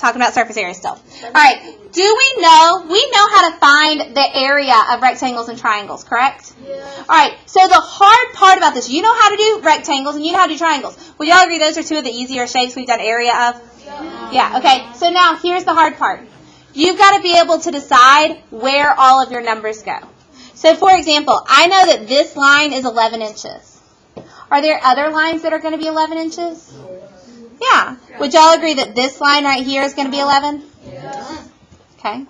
talking about surface area still. All right, we know how to find the area of rectangles and triangles, correct? Yeah. All right, so the hard part about this, you know how to do rectangles and you know how to do triangles. Would y'all agree those are two of the easier shapes we've done area of? Yeah, okay, so now here's the hard part. You've got to be able to decide where all of your numbers go. So, for example, I know that this line is 11 inches. Are there other lines that are going to be 11 inches? Yeah. Would y'all agree that this line right here is going to be 11? Yeah. Okay.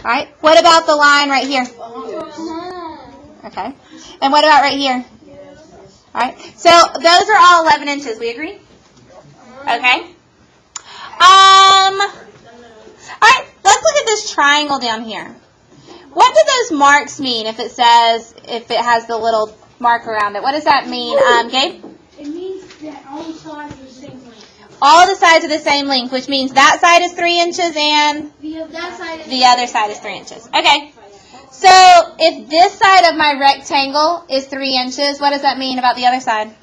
All right. What about the line right here? Okay. And what about right here? All right. So those are all 11 inches. We agree? Okay. All right. Let's look at this triangle down here. What do those marks mean if it has the little mark around it? What does that mean, Gabe? It means that all the sides are the same length. All the sides are the same length, which means that side is 3 inches and The other side is 3 inches. Okay. So if this side of my rectangle is 3 inches, what does that mean about the other side?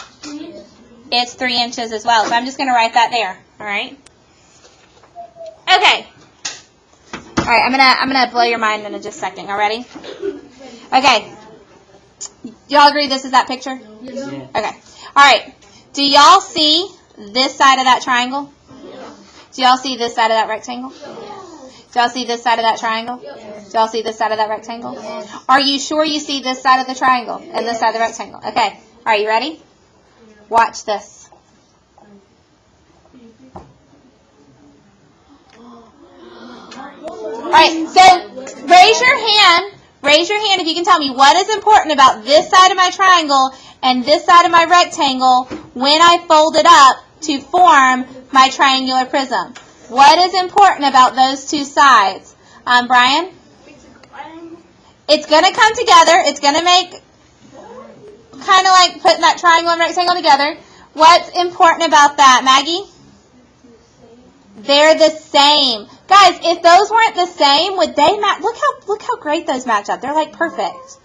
It's 3 inches as well. So I'm just going to write that there. All right. Okay. All right. I'm gonna blow your mind in just a second. All ready? Okay. Y'all agree this is that picture? Yeah. Okay. All right. Do y'all see this side of that triangle? Do y'all see this side of that rectangle? Do y'all see this side of that triangle? Do y'all see this side of that rectangle? Are you sure you see this side of the triangle and this side of the rectangle? Okay. All right, you ready? Watch this. All right, so raise your hand. Raise your hand if you can tell me what is important about this side of my triangle and this side of my rectangle when I fold it up to form my triangular prism. What is important about those two sides? Brian? It's going to come together. It's going to make kind of like putting that triangle and rectangle together. What's important about that, Maggie? They're the same. Guys, if those weren't the same, would they match? Look how great those match up. They're like perfect.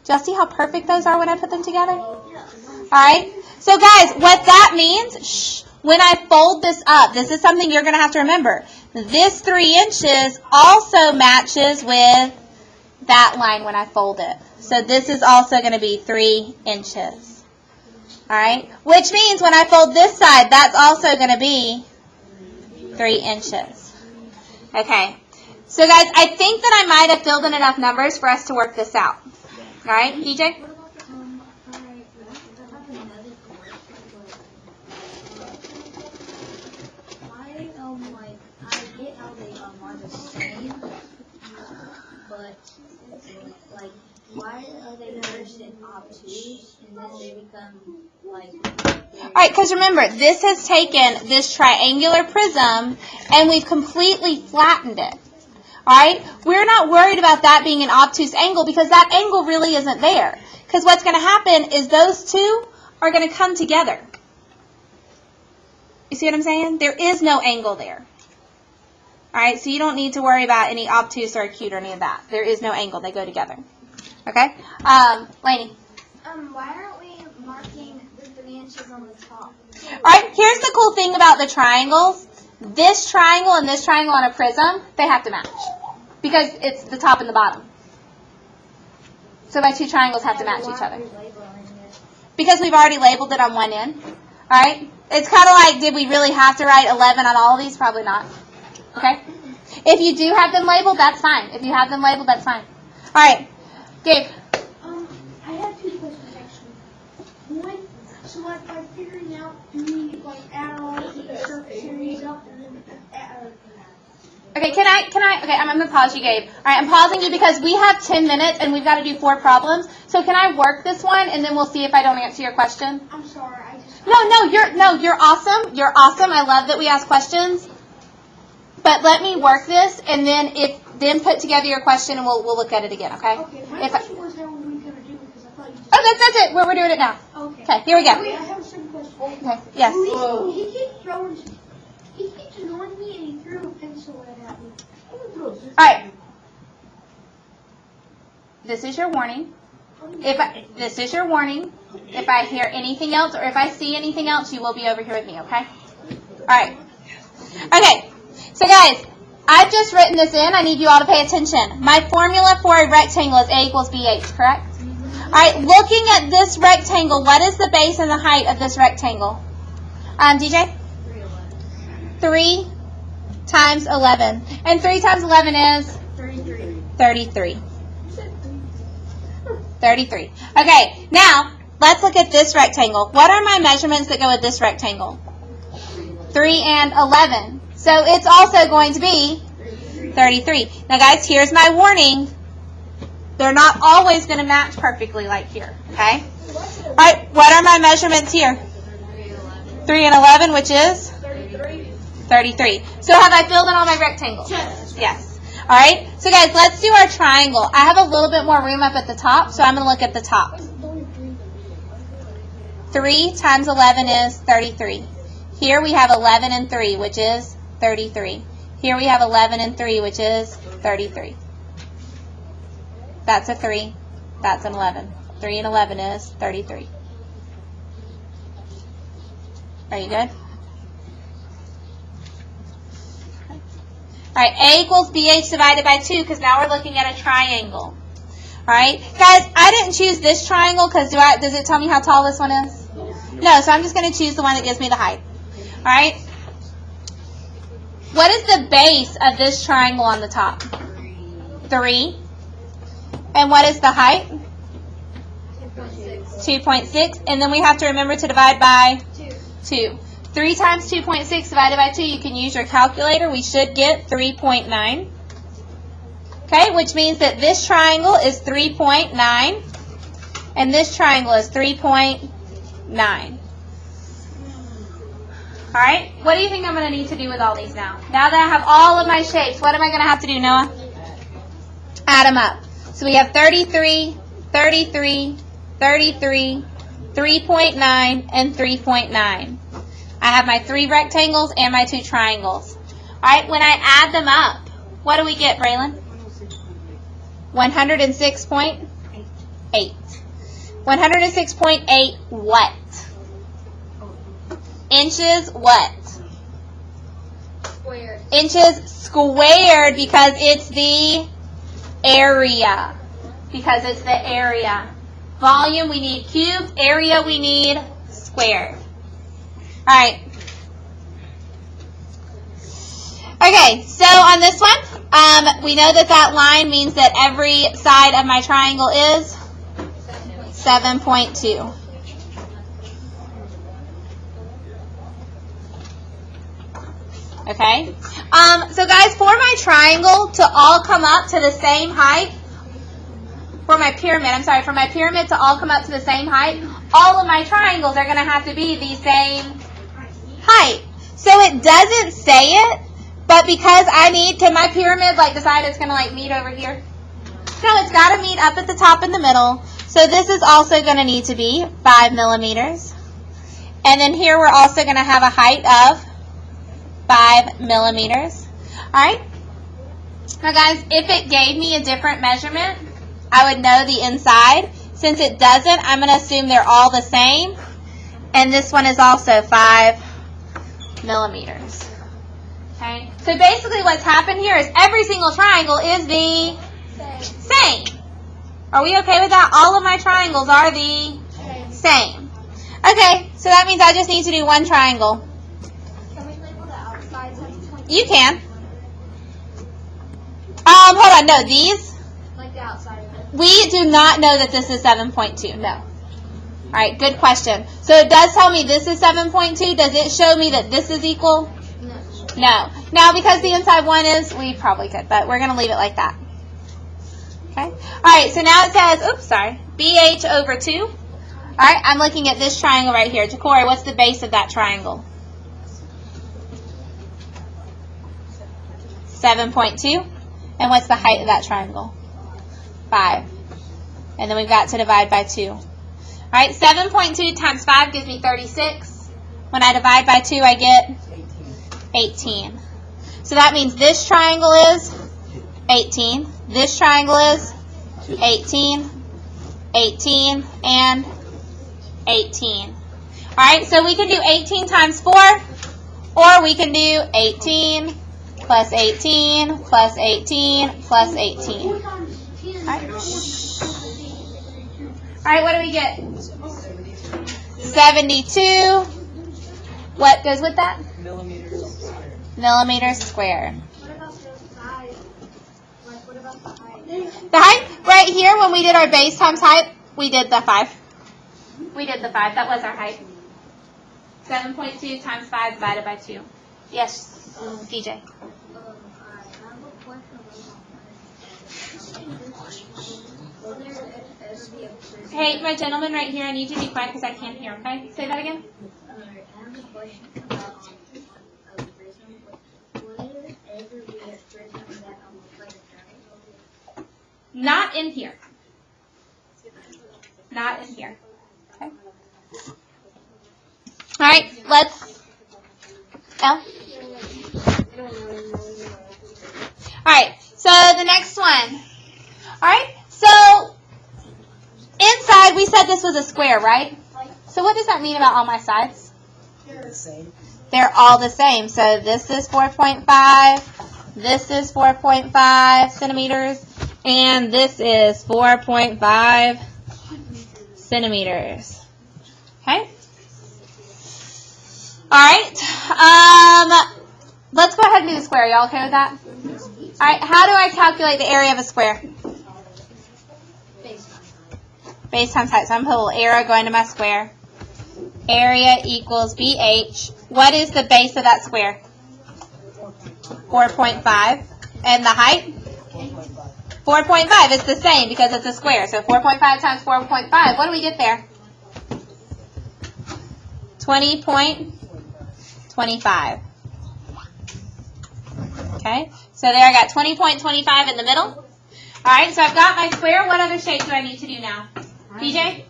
Do y'all see how perfect those are when I put them together? All right? So guys, what that means, when I fold this up, this is something you're going to have to remember. This 3 inches also matches with that line when I fold it. So this is also going to be 3 inches. All right? Which means when I fold this side, that's also going to be 3 inches. Okay. So guys, I think that I might have filled in enough numbers for us to work this out. All right, DJ? I get how they are the same, but like, why are they first in obtuse and then they become like? All right, because remember, this has taken this triangular prism and we've completely flattened it. All right? We're not worried about that being an obtuse angle because that angle really isn't there. Because what's going to happen is those two are going to come together. You see what I'm saying? There is no angle there. All right? So you don't need to worry about any obtuse or acute or any of that. There is no angle. They go together. Okay? Lainey. Why aren't we marking the 3 inches on the top? All right, here's the cool thing about the triangles. This triangle and this triangle on a prism, they have to match because it's the top and the bottom. So my two triangles have to match each other. Because we've already labeled it on one end. All right? It's kind of like, did we really have to write 11 on all of these? Probably not. Okay? If you do have them labeled, that's fine. If you have them labeled, that's fine. All right. Gabe. I have 2 questions actually. One, so like by figuring out, do we like add all the surface areas up and then Okay, can I, okay, I'm going to pause you, Gabe. All right, I'm pausing you because we have 10 minutes and we've got to do 4 problems. So can I work this one and then we'll see if I don't answer your question? I'm sorry, I just... No, you're awesome. You're awesome. I love that we ask questions. But let me work this and then put together your question and we'll look at it again, okay? Okay, my question was how were we going to do it because I thought you said... Oh, that's it. We're doing it now. Okay. Okay, here we go. Wait, I have a second question. Okay, yes. He keeps annoying me and he threw a pencil at me. All right. This is your warning. This is your warning. If I hear anything else or if I see anything else, you will be over here with me, okay? All right. Okay, so guys, I've just written this in. I need you all to pay attention. My formula for a rectangle is A equals BH, correct? All right, looking at this rectangle, what is the base and the height of this rectangle? DJ? 3 times 11. And 3 times 11 is? 33. 33. Okay, now let's look at this rectangle. What are my measurements that go with this rectangle? 3 and 11. So it's also going to be 33. Now guys, here's my warning. They're not always going to match perfectly like here, okay? All right, what are my measurements here? 3 and 11, which is? 33. So have I filled in all my rectangles? Yes. All right, so guys, let's do our triangle. I have a little bit more room up at the top, so I'm going to look at the top. 3 times 11 is 33. Here we have 11 and 3, which is 33. Here we have 11 and 3, which is 33. That's a 3. That's an 11. 3 and 11 is 33. Are you good? All right, A equals BH divided by 2 because now we're looking at a triangle. All right, guys, I didn't choose this triangle because does it tell me how tall this one is? No, so I'm just going to choose the one that gives me the height. All right. What is the base of this triangle on the top? 3. And what is the height? 2.6. And then we have to remember to divide by 2. 3 times 2.6 divided by 2, you can use your calculator. We should get 3.9. Okay, which means that this triangle is 3.9. And this triangle is 3.9. All right, what do you think I'm going to need to do with all these now? Now that I have all of my shapes, what am I going to have to do, Noah? Add them up. So we have 33, 33, 33, 3.9, and 3.9. I have my 3 rectangles and my 2 triangles. All right, when I add them up, what do we get, Braylon? 106.8. 106.8 what? Inches what? Squared. Inches squared because it's the area. Because it's the area. Volume we need cubed. Area we need squared. All right. Okay, so on this one, we know that line means that every side of my triangle is 7.2. Okay? So guys, for my triangle to all come up to the same height, for my pyramid to all come up to the same height, all of my triangles are going to have to be the same height. So it doesn't say it, but because can my pyramid decide it's going to meet over here? No, it's got to meet up at the top in the middle. So this is also going to need to be 5 millimeters. And then here we're also going to have a height of 5 millimeters. All right? Now guys, if it gave me a different measurement, I would know the inside. Since it doesn't, I'm going to assume they're all the same. And this one is also 5 millimeters. Okay? So basically what's happened here is every single triangle is the same. Are we okay with that? All of my triangles are the same. Okay, so that means I just need to do one triangle. Can we label the outsides as 20? You can. Hold on. No, these, Like the outside of it. we do not know that this is 7.2. No. All right, good question. So it does tell me this is 7.2. Does it show me that this is equal? No. No. Now, because the inside one is, we probably could, but we're going to leave it like that. Okay? All right, so now it says, BH over 2. All right, I'm looking at this triangle right here. Ja'Cory, what's the base of that triangle? 7.2. And what's the height of that triangle? 5. And then we've got to divide by 2. All right, 7.2 times 5 gives me 36. When I divide by 2, I get 18. So that means this triangle is 18. This triangle is 18, 18, and 18. All right, so we can do 18 times 4, Or we can do 18 plus 18 plus 18 plus 18. All right. All right, what do we get? 72. What goes with that? Millimeters squared. What about the height? Like, what about the height? The height, right here, when we did our base times height, we did the 5. We did the 5. That was our height. 7.2 times 5 divided by 2. Yes, DJ. I have a question about will there ever be a prism? Hey, my gentleman right here, I need you to be quiet because I can't hear, okay? Say that again. I have a question about a prism. Will there ever be a prism that looks like a triangle? Not in here. Not in here. Okay. All right, let's. L. All right, so the next one. All right, so inside we said this was a square, right? So what does that mean about all my sides? They're the same. They're all the same. So this is 4.5, this is 4.5 centimeters, and this is 4.5 centimeters. Okay? All right. Let's go ahead and do the square. Y'all okay with that? All right. How do I calculate the area of a square? Base times height. So I'm going to put a little arrow going to my square. Area equals BH. What is the base of that square? 4.5. And the height? 4.5. It's the same because it's a square. So 4.5 times 4.5. What do we get there? 20.25. Okay, so there I got 20.25 in the middle. All right, so I've got my square. What other shape do I need to do now? PJ?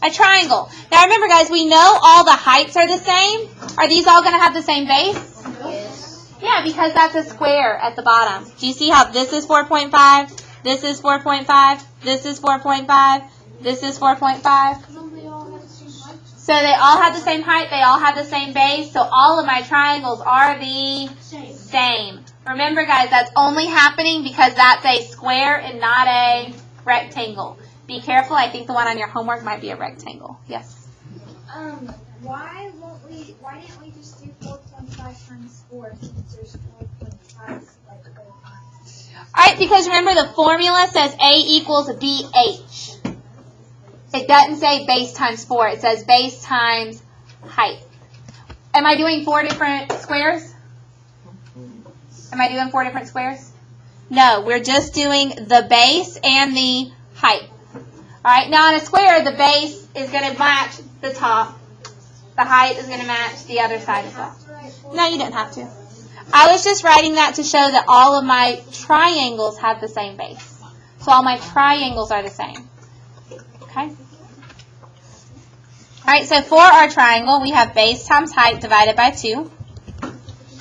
A triangle. Now remember, guys, we know all the heights are the same. Are these all going to have the same base? Yes. Yeah, because that's a square at the bottom. Do you see how this is 4.5, this is 4.5, this is 4.5, this is 4.5? So they all have the same height, they all have the same base, so all of my triangles are the same. Remember, guys, that's only happening because that's a square and not a rectangle. Be careful, I think the one on your homework might be a rectangle. Yes? Why didn't we just do 4.5 times 4 since there's 4.5 like 4 times? Alright, because remember the formula says A equals BH. It doesn't say base times 4. It says base times height. Am I doing 4 different squares? Am I doing 4 different squares? No, we're just doing the base and the height. Alright, now on a square, the base is going to match the top. The height is going to match the other side as well. No, you didn't have to. I was just writing that to show that all of my triangles have the same base. So all my triangles are the same. Okay? Alright, so for our triangle, we have base times height divided by 2.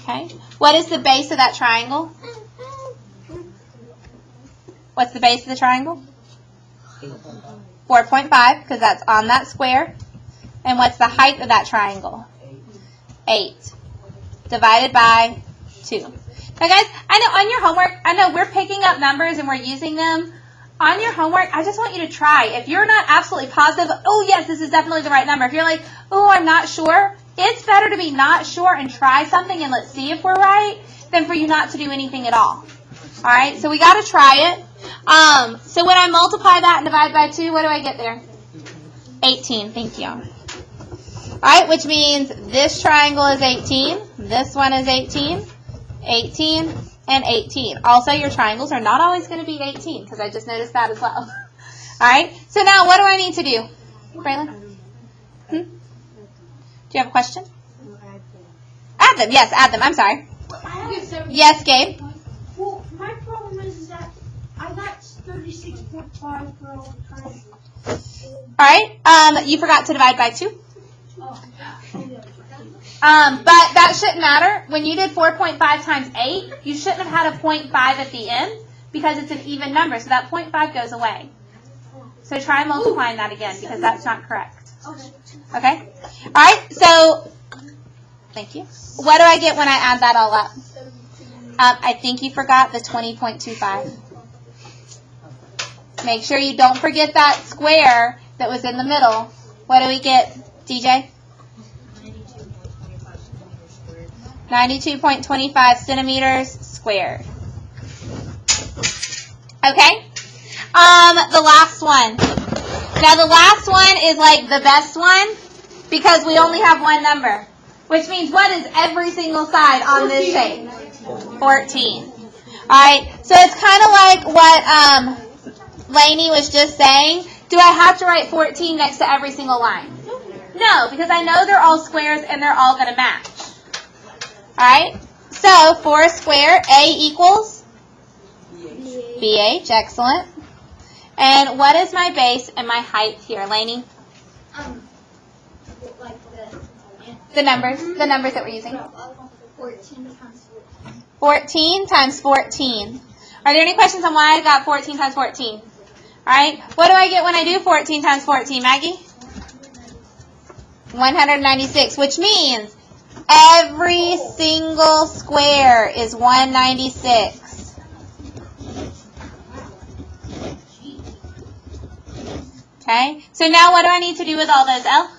Okay? What is the base of that triangle? What's the base of the triangle? 4.5, because that's on that square. And what's the height of that triangle? 8. Divided by 2. Now, guys, I know on your homework, I know we're picking up numbers and we're using them. On your homework, I just want you to try. If you're not absolutely positive, oh, yes, this is definitely the right number. If you're like, oh, I'm not sure, it's better to be not sure and try something and let's see if we're right than for you not to do anything at all. All right, so we got to try it. So when I multiply that and divide by 2, what do I get there? 18. Thank you. All right, which means this triangle is 18. This one is 18. 18. And 18. Also, your triangles are not always going to be 18, because I just noticed that as well. All right? So now, what do I need to do? Braylon? Do you have a question? Add them. Yes, add them. I'm sorry. Yes, Gabe? Well, my problem is that I got 36.5 for all the time. All right. You forgot to divide by 2. But that shouldn't matter. When you did 4.5 times 8, you shouldn't have had a 0.5 at the end because it's an even number. So that 0.5 goes away. So try multiplying that again because that's not correct. Okay? All right, so thank you. What do I get when I add that all up? I think you forgot the 20.25. Make sure you don't forget that square that was in the middle. What do we get, DJ? 92.25 centimeters squared. Okay? The last one. Now the last one is like the best one because we only have one number. Which means what is every single side on this shape? 14. Alright, so it's kind of like what Lainey was just saying. Do I have to write 14 next to every single line? No, because I know they're all squares and they're all going to match. Alright, so for a square, A equals? BH, excellent. And what is my base and my height here, Lainey? The numbers that we're using. 14 times 14. 14 times 14. Are there any questions on why I got 14 times 14? All right. What do I get when I do 14 times 14, Maggie? 196, which means every single square is 196. Okay. So now what do I need to do with all those, Elle?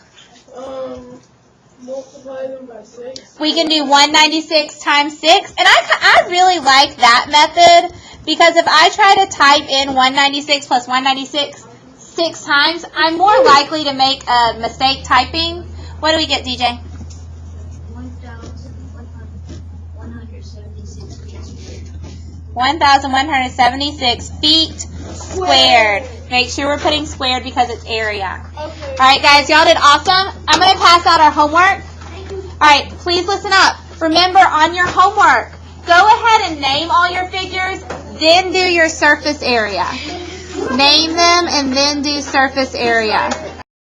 Multiply them by 6. We can do 196 times 6. And I really like that method because if I try to type in 196 plus 196 6 times, I'm more likely to make a mistake typing. What do we get, DJ? 1,176 feet squared. 1,176 feet squared. Make sure we're putting squared because it's area. Okay. All right, guys, y'all did awesome. I'm going to pass out our homework. All right, please listen up. Remember, on your homework, go ahead and name all your figures, then do your surface area. Name them and then do surface area.